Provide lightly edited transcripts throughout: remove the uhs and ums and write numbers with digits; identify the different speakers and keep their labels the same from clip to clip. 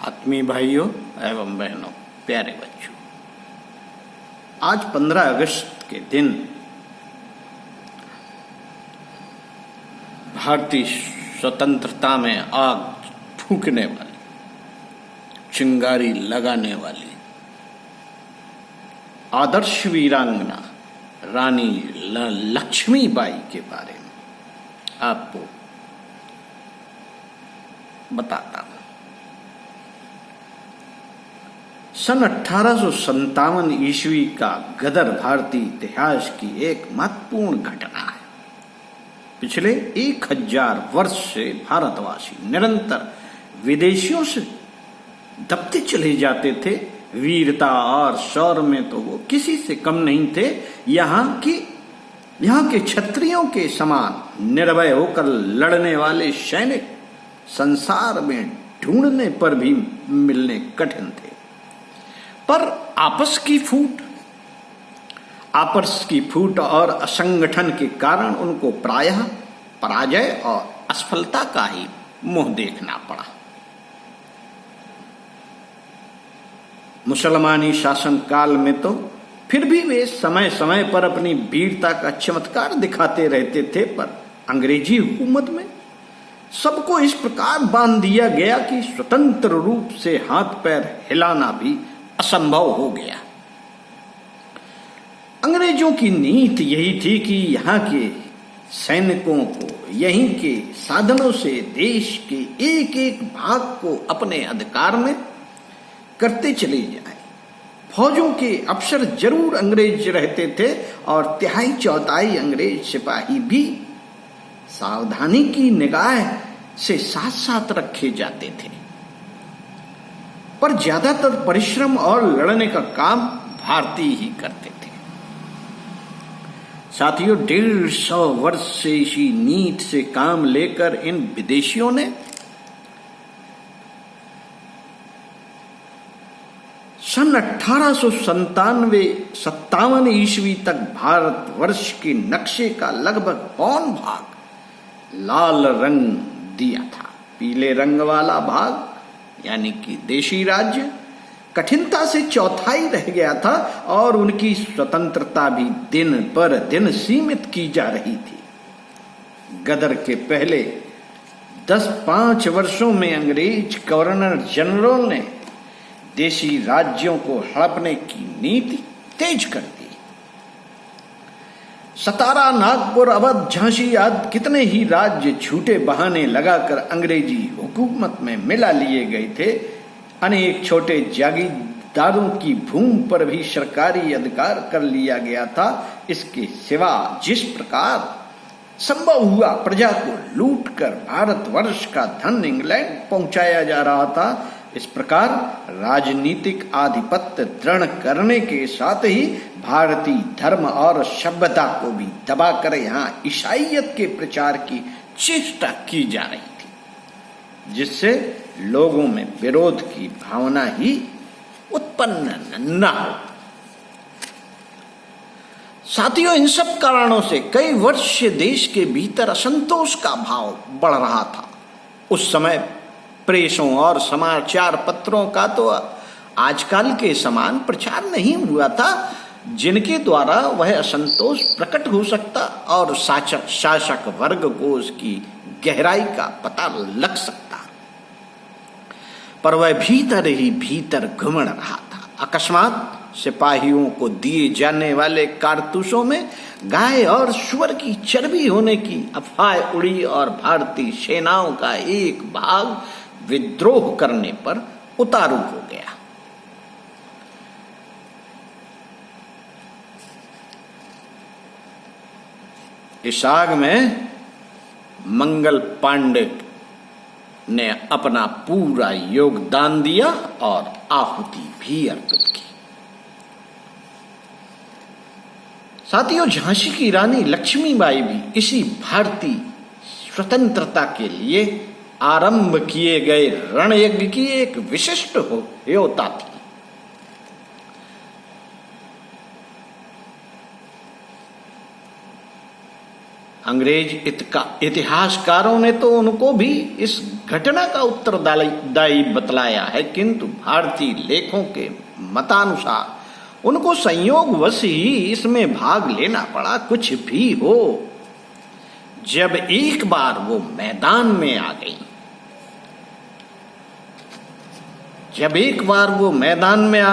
Speaker 1: आत्मीय भाइयों एवं बहनों, प्यारे बच्चों, आज 15 अगस्त के दिन भारतीय स्वतंत्रता में आग फूंकने वाली, चिंगारी लगाने वाली आदर्श वीरांगना रानी लक्ष्मीबाई के बारे में आपको बताता हूं। सन 1857 ईस्वी का गदर भारतीय इतिहास की एक महत्वपूर्ण घटना है। पिछले 1000 वर्ष से भारतवासी निरंतर विदेशियों से दबते चले जाते थे। वीरता और शौर्य में तो वो किसी से कम नहीं थे। यहाँ के क्षत्रियों के समान निर्भय होकर लड़ने वाले सैनिक संसार में ढूंढने पर भी मिलने कठिन थे। पर आपस की फूट और असंगठन के कारण उनको प्रायः पराजय और असफलता का ही मुंह देखना पड़ा। मुसलमानी शासन काल में तो फिर भी वे समय समय पर अपनी वीरता का चमत्कार दिखाते रहते थे, पर अंग्रेजी हुकूमत में सबको इस प्रकार बांध दिया गया कि स्वतंत्र रूप से हाथ पैर हिलाना भी असंभव हो गया। अंग्रेजों की नीति यही थी कि यहाँ के सैनिकों को यहीं के साधनों से देश के एक एक भाग को अपने अधिकार में करते चले जाए। फौजों के अफसर जरूर अंग्रेज रहते थे और तिहाई चौथाई अंग्रेज सिपाही भी सावधानी की निगाह से साथ साथ रखे जाते थे, पर ज्यादातर परिश्रम और लड़ने का काम भारतीय ही करते थे। साथियों, 150 वर्ष से इसी नीति से काम लेकर इन विदेशियों ने सन 1897 ईस्वी तक भारतवर्ष के नक्शे का लगभग पौन भाग लाल रंग दिया था। पीले रंग वाला भाग यानी कि देशी राज्य कठिनता से चौथाई रह गया था और उनकी स्वतंत्रता भी दिन पर दिन सीमित की जा रही थी। गदर के पहले 10-5 वर्षों में अंग्रेज गवर्नर जनरल ने देशी राज्यों को हड़पने की नीति तेज कर दी। सतारा, नागपुर, अवध, झांसी आदि कितने ही राज्य झूठे बहाने लगाकर अंग्रेजी हुकूमत में मिला लिए गए थे। अनेक छोटे जागीरदारों की भूमि पर भी सरकारी अधिकार कर लिया गया था। इसके सिवा जिस प्रकार संभव हुआ प्रजा को लूटकर भारतवर्ष का धन इंग्लैंड पहुंचाया जा रहा था, इस प्रकार राजनीतिक आधिपत्य दृढ़ करने के साथ ही भारतीय धर्म और सभ्यता को भी दबाकर यहाँ ईसाईयत के प्रचार की चेष्टा की जा रही थी, जिससे लोगों में विरोध की भावना ही उत्पन्न न हो। साथियों, इन सब कारणों से कई वर्ष से देश के भीतर असंतोष का भाव बढ़ रहा था। उस समय प्रेसों और समाचार पत्रों का तो आजकल के समान प्रचार नहीं हुआ था, जिनके द्वारा वह असंतोष प्रकट हो सकता और शासक वर्ग को उसकी गहराई का पता लग सकता। पर वह भीतर ही भीतर घुमड़ रहा था। अकस्मात सिपाहियों को दिए जाने वाले कारतूसों में गाय और सुअर की चर्बी होने की अफवाह उड़ी और भारतीय सेनाओं का एक भाग विद्रोह करने पर उतारू हो गया। इस आग में मंगल पांडे ने अपना पूरा योगदान दिया और आहुति भी अर्पित की। साथियों, झांसी की रानी लक्ष्मीबाई भी इसी भारतीय स्वतंत्रता के लिए आरंभ किए गए रणयज्ञ की एक विशिष्ट योद्धा थी। अंग्रेज इतिहासकारों ने तो उनको भी इस घटना का उत्तरदायी बतलाया है, किंतु भारतीय लेखों के मतानुसार उनको संयोगवश ही इसमें भाग लेना पड़ा। कुछ भी हो, जब एक बार वो मैदान में आ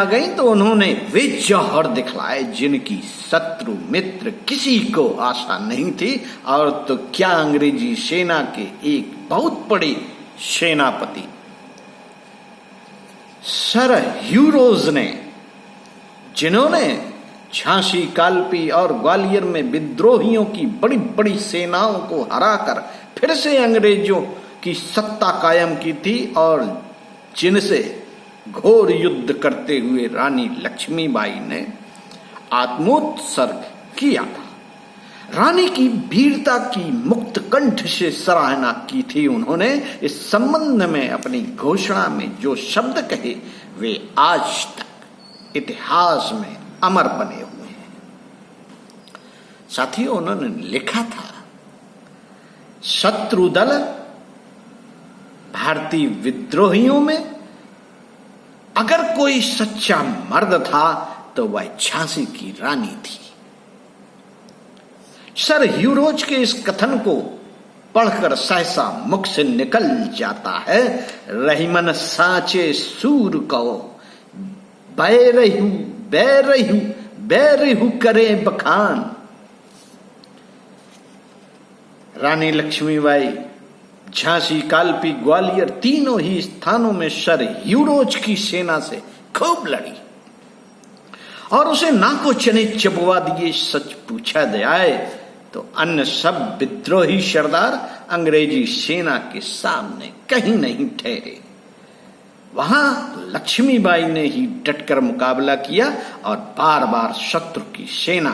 Speaker 1: गई, तो उन्होंने वे जौहर दिखलाए जिनकी शत्रु मित्र किसी को आशा नहीं थी। और तो क्या, अंग्रेजी सेना के एक बहुत बड़े सेनापति सर ह्यूरोज ने, जिन्होंने झांसी, कालपी और ग्वालियर में विद्रोहियों की बड़ी बड़ी सेनाओं को हराकर फिर से अंग्रेजों की सत्ता कायम की थी और जिनसे घोर युद्ध करते हुए रानी लक्ष्मीबाई ने आत्मोत्सर्ग किया था। रानी की वीरता की मुक्त कंठ से सराहना की थी उन्होंने। इस संबंध में अपनी घोषणा में जो शब्द कहे वे आज तक इतिहास में अमर बने हुए हैं। साथियों, उन्होंने लिखा था, शत्रु दल भारतीय विद्रोहियों में अगर कोई सच्चा मर्द था तो वह झांसी की रानी थी। सर ह्यूरोज के इस कथन को पढ़कर सहसा मुख से निकल जाता है, रहीमन साचे सूर कहो, बैरहू करे बखान। रानी लक्ष्मीबाई झांसी, कालपी, ग्वालियर तीनों ही स्थानों में सर ह्यूरोज की सेना से खूब लड़ी और उसे नाको चने चबवा दिए। सच पूछा जाए तो अन्य सब विद्रोही सरदार अंग्रेजी सेना के सामने कहीं नहीं ठहरे। वहां लक्ष्मीबाई ने ही डटकर मुकाबला किया और बार बार शत्रु की सेना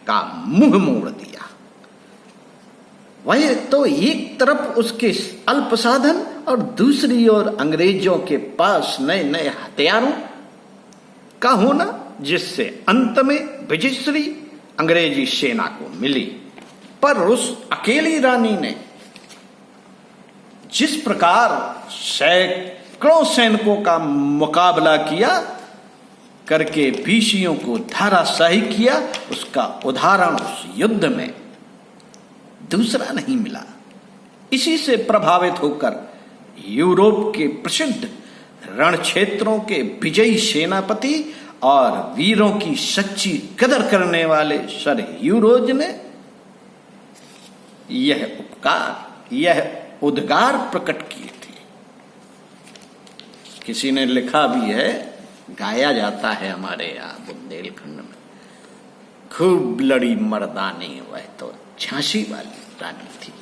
Speaker 1: का मुंह मोड़ दिया। वह तो एक तरफ उसके अल्प साधन और दूसरी ओर अंग्रेजों के पास नए नए हथियारों का होना, जिससे अंत में विजयश्री अंग्रेजी सेना को मिली। पर उस अकेली रानी ने जिस प्रकार सैकड़ों सैनिकों का मुकाबला किया करके विदेशियों को धराशायी किया, उसका उदाहरण उस युद्ध में दूसरा नहीं मिला। इसी से प्रभावित होकर यूरोप के प्रसिद्ध रण क्षेत्रों के विजयी सेनापति और वीरों की सच्ची कदर करने वाले सर ह्यूरोज ने यह उद्गार प्रकट किए थे। किसी ने लिखा भी है, गाया जाता है हमारे यहाँ बुंदेलखंड में, खूब लड़ी मर्दानी वह तो झांसी वाली रानी थी।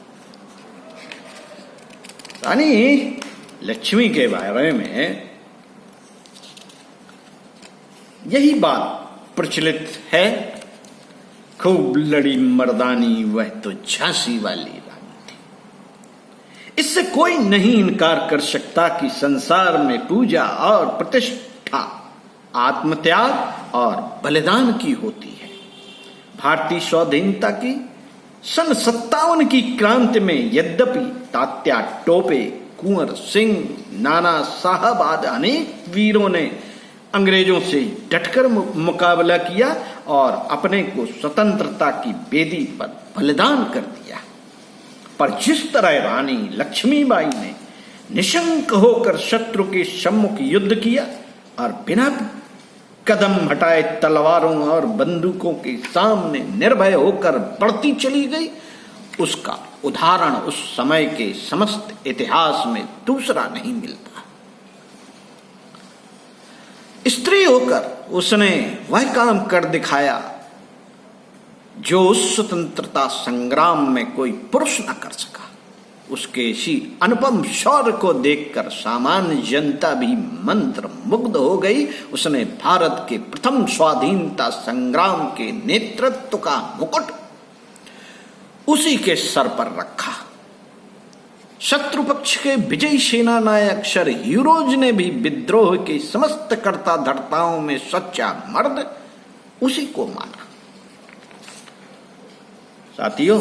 Speaker 1: रानी लक्ष्मी के बारे में यही बात प्रचलित है, खूब लड़ी मर्दानी वह तो झांसी वाली रानी थी। इससे कोई नहीं इनकार कर सकता कि संसार में पूजा और प्रतिष्ठा आत्मत्याग और बलिदान की होती है। भारतीय स्वाधीनता की सन 57 की क्रांति में यद्यपि तात्या टोपे, कुंवर सिंह, नाना साहब आदि अनेक वीरों ने अंग्रेजों से डटकर मुकाबला किया और अपने को स्वतंत्रता की बेदी पर बलिदान कर दिया, पर जिस तरह रानी लक्ष्मीबाई ने निशंक होकर शत्रु के सम्मुख युद्ध किया और बिना कदम हटाए तलवारों और बंदूकों के सामने निर्भय होकर बढ़ती चली गई, उसका उदाहरण उस समय के समस्त इतिहास में दूसरा नहीं मिलता। स्त्री होकर उसने वह काम कर दिखाया जो उस स्वतंत्रता संग्राम में कोई पुरुष न कर सका। उसके इसी अनुपम शौर्य को देखकर सामान्य जनता भी मंत्र मुग्ध हो गई। उसने भारत के प्रथम स्वाधीनता संग्राम के नेतृत्व का मुकुट उसी के सर पर रखा। शत्रु पक्ष के विजयी सेना नायक सर ह्यूरोज ने भी विद्रोह के समस्त कर्ता धर्ताओं में सच्चा मर्द उसी को माना। साथियों,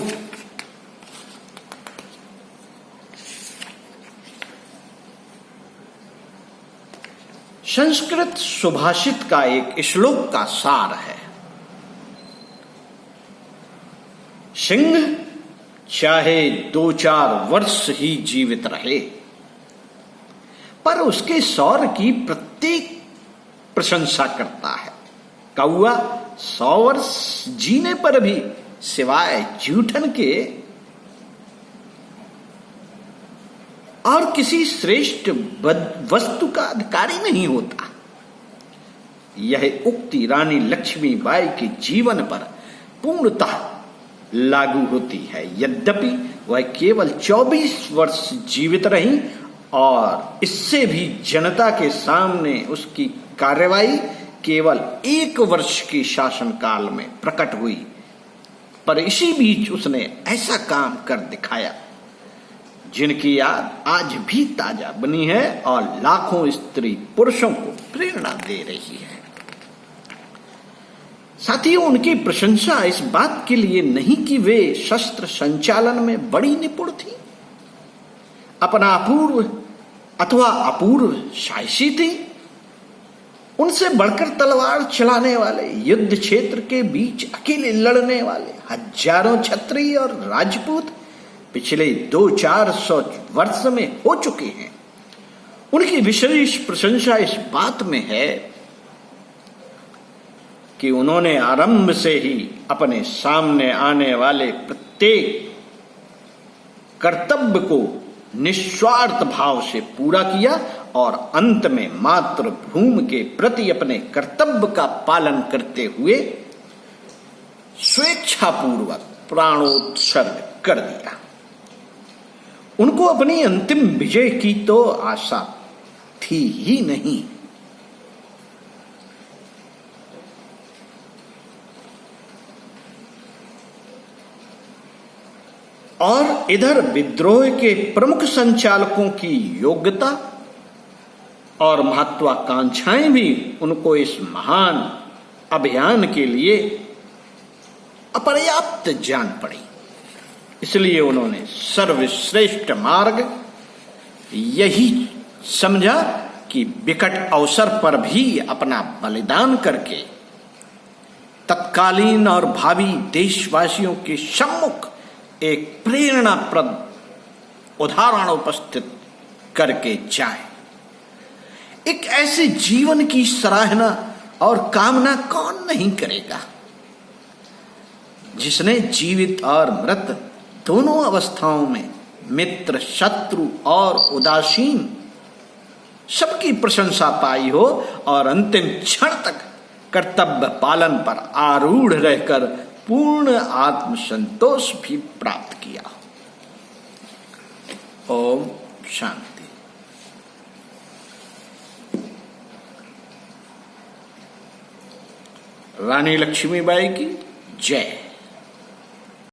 Speaker 1: संस्कृत सुभाषित का एक श्लोक का सार है, सिंह चाहे 2-4 वर्ष ही जीवित रहे, पर उसके शौर्य की प्रत्येक प्रशंसा करता है। कौआ 100 वर्ष जीने पर भी सिवाय जूठन के और किसी श्रेष्ठ वस्तु का अधिकारी नहीं होता। यह उक्ति रानी लक्ष्मीबाई के जीवन पर पूर्णतः लागू होती है। यद्यपि वह केवल 24 वर्ष जीवित रही और इससे भी जनता के सामने उसकी कार्रवाई केवल 1 वर्ष के शासनकाल में प्रकट हुई, पर इसी बीच उसने ऐसा काम कर दिखाया जिनकी याद आज भी ताजा बनी है और लाखों स्त्री पुरुषों को प्रेरणा दे रही है। साथियों, उनकी प्रशंसा इस बात के लिए नहीं कि वे शस्त्र संचालन में बड़ी निपुण थी, अपना अपूर्व अथवा अपूर्व साहसी थी। उनसे बढ़कर तलवार चलाने वाले, युद्ध क्षेत्र के बीच अकेले लड़ने वाले हजारों क्षत्रिय और राजपूत पिछले 200-400 वर्ष में हो चुके हैं। उनकी विशेष प्रशंसा इस बात में है कि उन्होंने आरंभ से ही अपने सामने आने वाले प्रत्येक कर्तव्य को निस्वार्थ भाव से पूरा किया और अंत में मातृभूमि के प्रति अपने कर्तव्य का पालन करते हुए स्वेच्छापूर्वक प्राणोत्सर्ग कर दिया। उनको अपनी अंतिम विजय की तो आशा थी ही नहीं। और इधर विद्रोह के प्रमुख संचालकों की योग्यता और महत्वाकांक्षाएं भी उनको इस महान अभियान के लिए अपर्याप्त जान पड़ी। इसलिए उन्होंने सर्वश्रेष्ठ मार्ग यही समझा कि विकट अवसर पर भी अपना बलिदान करके तत्कालीन और भावी देशवासियों के सम्मुख एक प्रेरणाप्रद उदाहरण उपस्थित करके जाए। एक ऐसे जीवन की सराहना और कामना कौन नहीं करेगा, जिसने जीवित और मृत दोनों अवस्थाओं में मित्र, शत्रु और उदासीन सबकी प्रशंसा पाई हो और अंतिम क्षण तक कर्तव्य पालन पर आरूढ़ रहकर पूर्ण आत्मसंतोष भी प्राप्त किया। ओम शांति। रानी लक्ष्मीबाई की जय।